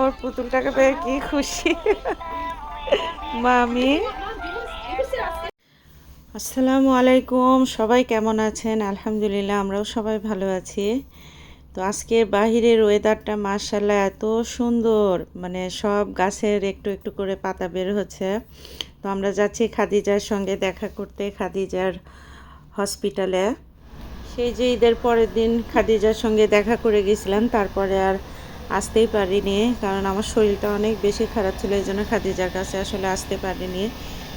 ওর পুতুলটাকে পেয়ে কি খুশি মামি। আসসালামু আলাইকুম, সবাই কেমন আছেন? আলহামদুলিল্লাহ, আমরাও সবাই ভালো আছি। তো আজকে বাহিরের ওয়েদারটা মাশাআল্লাহ এত সুন্দর, মানে সব গাছের একটু একটু করে পাতা বের হচ্ছে। তো আমরা যাচ্ছি খাদিজার সঙ্গে দেখা করতে, খাদিজার হসপিটালে। সেই যে ঈদের পরের দিন খাদিজার সঙ্গে দেখা করে গেছিলাম, তারপরে আর আসতেই পারিনি, কারণ আমার শরীরটা অনেক বেশি খারাপ ছিল, এই জন্য খাদিজার কাছে আসলে আসতে parini।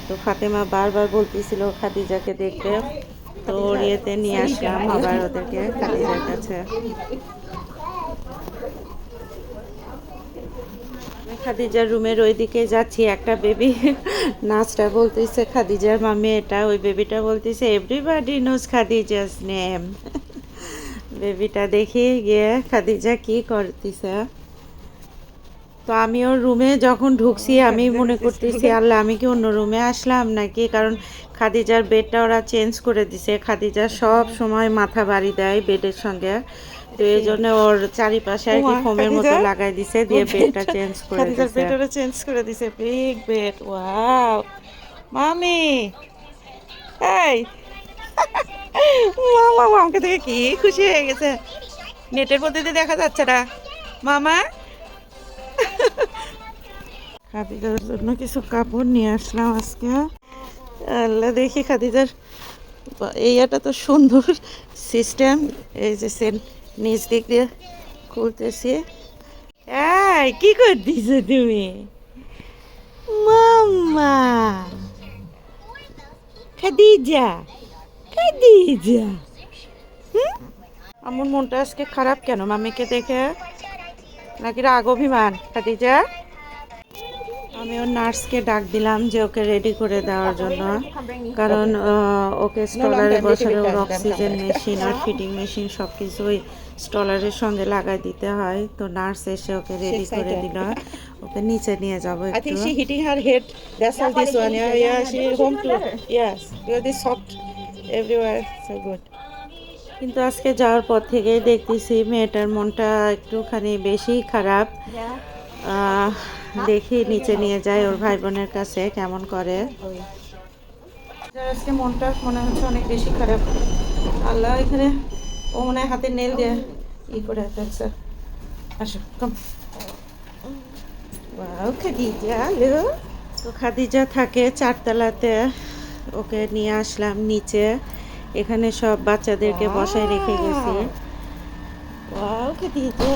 তো ফাতেমা বারবার বলতেছিল খাদিজাকে দেখতে, তো ওর ইয়েতে নিয়ে আসলাম আবার ওদেরকে খাদিজার কাছে। খাদিজার রুমের ওইদিকে যাচ্ছি, একটা বেবি নাচটা বলতেছে খাদিজার মামি, এটা ওই বেবিটা বলতেছে এভরিবডি নোজ খাদিজাস নেম। বেবিটা দেখি গিয়ে খাদিজা কি করতেছে। তো আমি ওর রুমে যখন ঢুকছি আমি মনে করতেছি আল্লাহ আমি কি অন্য রুমে আসলাম নাকি, কারণ খাদিজার বেডটা ওরা চেঞ্জ করে দিছে। খাদিজা সব সময় মাথা বাড়ি দেয় বেডের সঙ্গে, তো এই জন্য ওর চারিপাশে আর কি ফোমের মতো লাগাই দিছে, দিয়ে বেডটা চেঞ্জ করে দিছে। খাদিজার বেড ওরা চেঞ্জ করে দিছে, বিগ বেড। ওয়াও মামি, এই মামা আমাকে দেখে কি খুশি হয়ে গেছে, নেটের মধ্যে দিয়ে দেখা যাচ্ছে না মামা। খাদিজার জন্য কিছু কাপড় নিয়ে আসলাম আজকে। আল্লাহ, দেখি খাদিজার এইটা তো সুন্দর সিস্টেম, এই যে সেন নিচ দিক দিয়ে খুলতেছি। এই কি করতেছো তুমি মাম্মা? খাদিজা, খাদিজা, আমার মনটা আজকে খারাপ কেন মামিকে দেখে, নাকি রাগ অভিমান? খাদিজা, আমি ওর নার্সকে ডাক দিলাম যে ওকে রেডি করে দেওয়ার জন্য, কারণ ওকে স্টলারে বসালে ওর অক্সিজেন মেশিন আর ফিডিং মেশিন সব কিছুই স্টলারের সঙ্গে লাগাই দিতে হয়। তো নার্স এসে ওকে রেডি করে দিল, ওকে নিচে নিয়ে যাবো একটু। I think she hitting her head. That's all this one. Yeah, yeah. She home to. Yes. Because this soft everywhere. So good. কিন্তু আজকে যাওয়ার পর থেকে দেখতেছি মেয়েটার মনটা একটুখানি বেশি খারাপ। দেখি নিচে নিয়ে যায় ওর ভাই বোনের কাছে, কেমন করে। আজকে মনটা মনে হচ্ছে অনেক বেশি খারাপ। আল্লাহ, এখানে ও মনে হয় হাতে নেল দিয়ে ই করে ফেলছে। আসো কম। Wow Khadija, hello. তো খাদিজা থাকে চারতলাতে, ওকে নিয়ে আসলাম নিচে। এখানে সব বাচ্চাদেরকে বসায় রেখে গেছি। ওয়াও খাদিজা,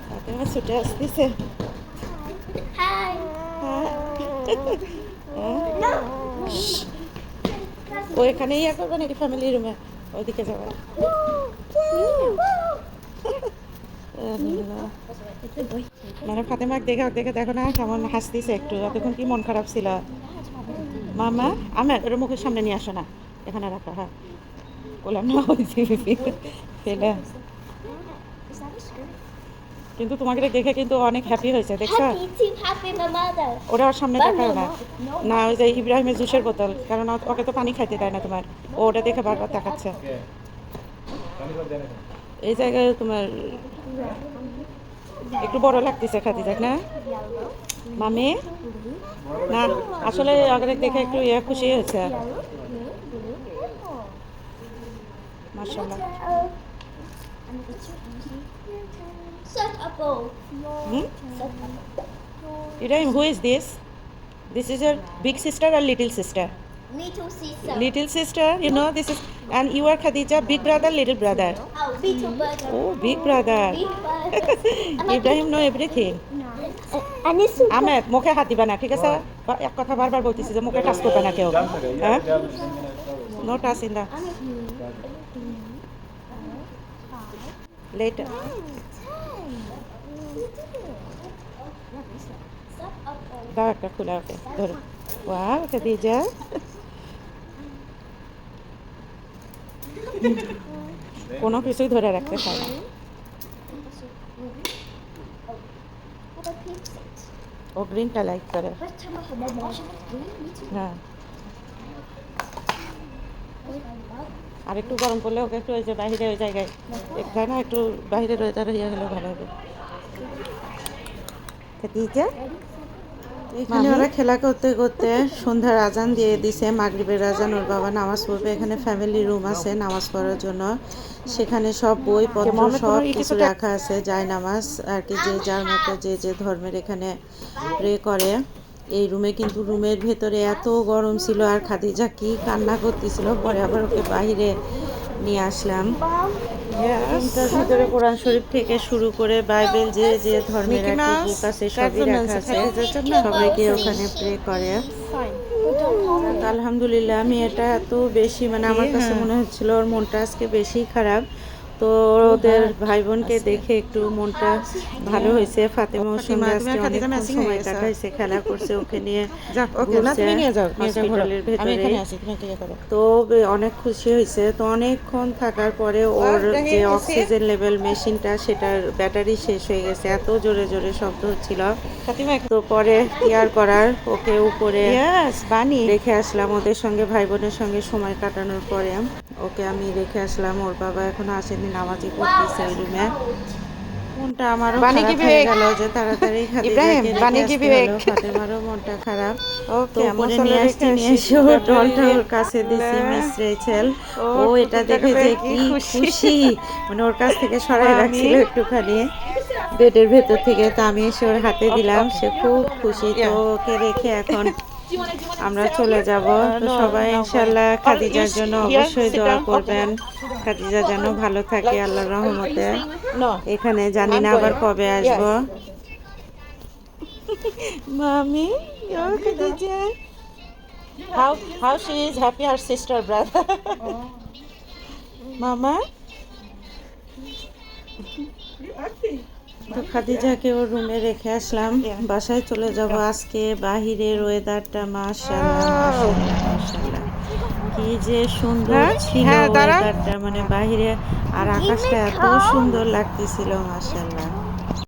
ফাতেমা ছুটে আসতেছে। ও এখানে ইয়া করবে নাকি ফ্যামিলি রুমে? ওইদিকে যাবে। মানে ফাতেমাকে দেখে দেখে দেখো না কেমন হাসতেছে, একটু এতক্ষণ কি মন খারাপ ছিল। মামা আমার ওর মুখের সামনে নিয়ে আসো না, এখানে রাখো। হ্যাঁ বললাম না ফেলে, কিন্তু তোমাকে দেখে কিন্তু অনেক হ্যাপি হয়েছে, দেখছো? ওরা ওর সামনে দেখায় না, না ওই যে ইব্রাহিমের জুসের বোতল, কারণ ওকে তো পানি খাইতে দেয় না তোমার, ও ওটা দেখে বারবার দেখাচ্ছে। এই জায়গায় তোমার একটু বড় লাগতেছে খাদিজা না মামি? না আসলে ওকে দেখে একটু খুশি হয়েছে মাশাআল্লাহ। Ibrahim, who is this? This is your big sister or little sister? Little sister. Little sister, you know this is, and you are Khadija, big brother, little brother. Oh, big brother. Oh, big brother. Big brother. Ibrahim know everything. আমের মুখে হাত দিবা না, ঠিক আছে? এক কথা বারবার বলতেছি যে মুখে টাচ করবে না কেউ, হ্যাঁ? No touch in the letter. দাও একটা খোলা, ওকে ধরো। ওয়াও খাদিজা, কোনো কিছুই ধরে রাখতে চায় না। ও গ্রিনটা লাইক করে। হ্যাঁ আর একটু গরম পড়লে ওকে একটু ওই যে বাইরে ওই জায়গায় যায় না একটু বাইরে রয়ে ইয়ে হলে ভালো হবে। খাদিজা এখানে ওরা খেলা করতে করতে সন্ধ্যার আজান দিয়ে দিছে, মাগরিবের আজান। ওর বাবা নামাজ পড়বে। এখানে ফ্যামিলি রুম আছে নামাজ পড়ার জন্য, সেখানে সব বইপত্র সব কিছু রাখা আছে, যায় নামাজ আর কি, যে যার মতো যে যে ধর্মের এখানে প্রে করে। এই রুমে কিন্তু রুমের ভেতরে এত গরম ছিল আর খাদিজা কি কান্না করতেছিল, পরে আবার ওকে বাইরে নিয়ে আসলাম। রুমটার ভিতরে কোরআন শরীফ থেকে শুরু করে বাইবেল যে যে ধর্মের আর কি বুক আছে সবই রাখা আছে, সবাইকে ওখানে প্রে করে। তো আলহামদুলিল্লাহ আমি এটা এত বেশি মানে আমার কাছে মনে হচ্ছিল ওর মনটা আজকে বেশি খারাপ, তো ওদের ভাই বোনকে দেখে একটু মনটা ভালো হয়েছে। ফাতেমার সঙ্গে আজকে অনেকক্ষণ সময় কাটাইছে, খেলা করছে, ওকে নিয়ে হসপিটালের ভেতরে। তো অনেক খুশি হয়েছে। তো অনেকক্ষণ থাকার পরে ওর যে অক্সিজেন লেভেল মেশিনটা সেটার ব্যাটারি শেষ হয়ে গেছে, এত জোরে জোরে শব্দ হচ্ছিল। তো পরে কেয়ার করার ওকে উপরে রেখে আসলাম, ওদের সঙ্গে ভাই বোনের সঙ্গে সময় কাটানোর পরে ওকে আমি রেখে আসলাম। ওর বাবা এখনো আসেনি, নামাজই পড়তেছে ওই রুমে। মনটা আমারও খারাপ হয়ে গেল যে তাড়াতাড়ি ফাতেমারও মনটা খারাপ। তো উপরে নিয়ে এসে ওর ডলটা ওর কাছে দিছি, মিস রেচেল। ও এটা দেখে যে কি খুশি, মানে ওর কাছ থেকে সরাই রাখছিল একটুখানি বেডের ভেতর থেকে, তো আমি এসে ওর হাতে দিলাম, সে খুব খুশি। তো ওকে রেখে এখন আমরা চলে যাব। তো সবাই ইনশাআল্লাহ খাদিজার জন্য অবশ্যই দোয়া করবেন, খাদিজা যেন ভালো থাকে আল্লাহর রহমতে। এখানে জানি না আবার কবে আসবো। মামি, Khadija how she is happy her sister brother মামা। তো খাদিজাকে ওর রুমে রেখে আসলাম, বাসায় চলে যাব আজকে। বাহিরের ওয়েদারটা মাশাআল্লাহ মাশাআল্লাহ কি যে সুন্দর ছিল ওয়েদারটা, মানে বাহিরে আর আকাশটা এত সুন্দর লাগতেছিল মাশাআল্লাহ।